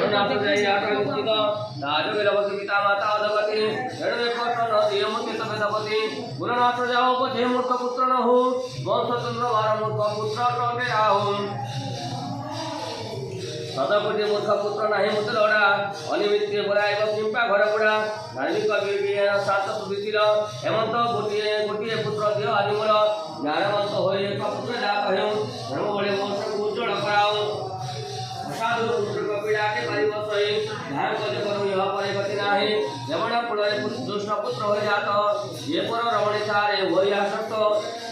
वरुणाथ जय आकांक्षित राजवेलवती पिता माता अधपति रणवे पटन दियमति तपेदपति गुरुनाथ जाओ पथे मूर्ख पुत्र न हो वंशचंद्र वार मूर्ख पुत्र टके राहु सदपति मूर्ख पुत्र नाही मुत लड़ा अनिमित्य बड़ा एवं चिंपा घर बुढ़ा धार्मिक विवेक शांत सुधीर हेमंत गोटे गोटे पुत्र दियो आदिमूल ज्ञानवंत हो एक पुत्र जा कहूँ धर्म बड़े वंश को उज्जवल कराऊँ असाधु पुत्र पीड़ा के परिवर्त सही ध्यान कजे करूँ यह परे गति नाही यमन कुल दुष्ट पुत्र हो जात ये पर रमणी थारे वही आसक्त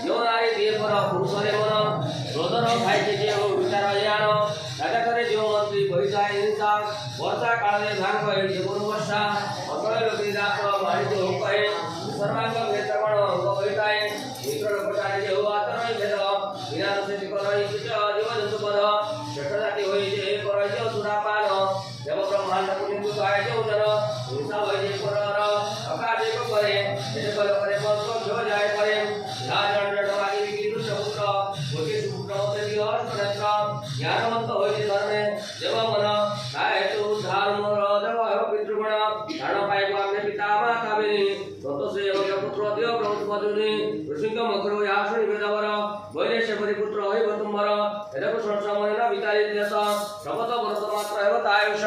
जो नारी दिए पर पुरुष मन क्रोधर खाई जे विचार ज्ञान राजा करे जो मंत्री बहिताय हिंसा वर्षा काल में धान कहे जीवन वर्षा अतय लोकी दास वाणिज्य हो कहे सर्वांग भेदगण बहिताय मित्र प्रचार जे हो आतर भेद विनाश से कर किच जीव जंतु पद शेष जाति होई जे कर जे सुरापान देव ब्रह्मांड पुनिंदु गाय जे उदर हिंसा होई जे पर अकाज को करे जे बल करे बंस जो जाय करे राजन जडवागी विकितु समुद्र कोटि सुपुत्र होते दिहर नेत्र ज्ञानवंत होई जे धर्मे देव मन काय तु धर्म देव पितृगण धारण पाए अपने पिता माता बेनी ततो से एक पुत्र दियो प्रभु मधुनी ऋषिक मकरो यासुनि वेदवर बोले से परिपुत्र होई तुमर एदको संसमन विकारी देश शपथ व्रत मात्र हेव तायुष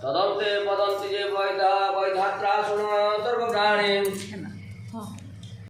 तदंते पदंति जे वैधा वैधात्रा सुन सर्व प्राणी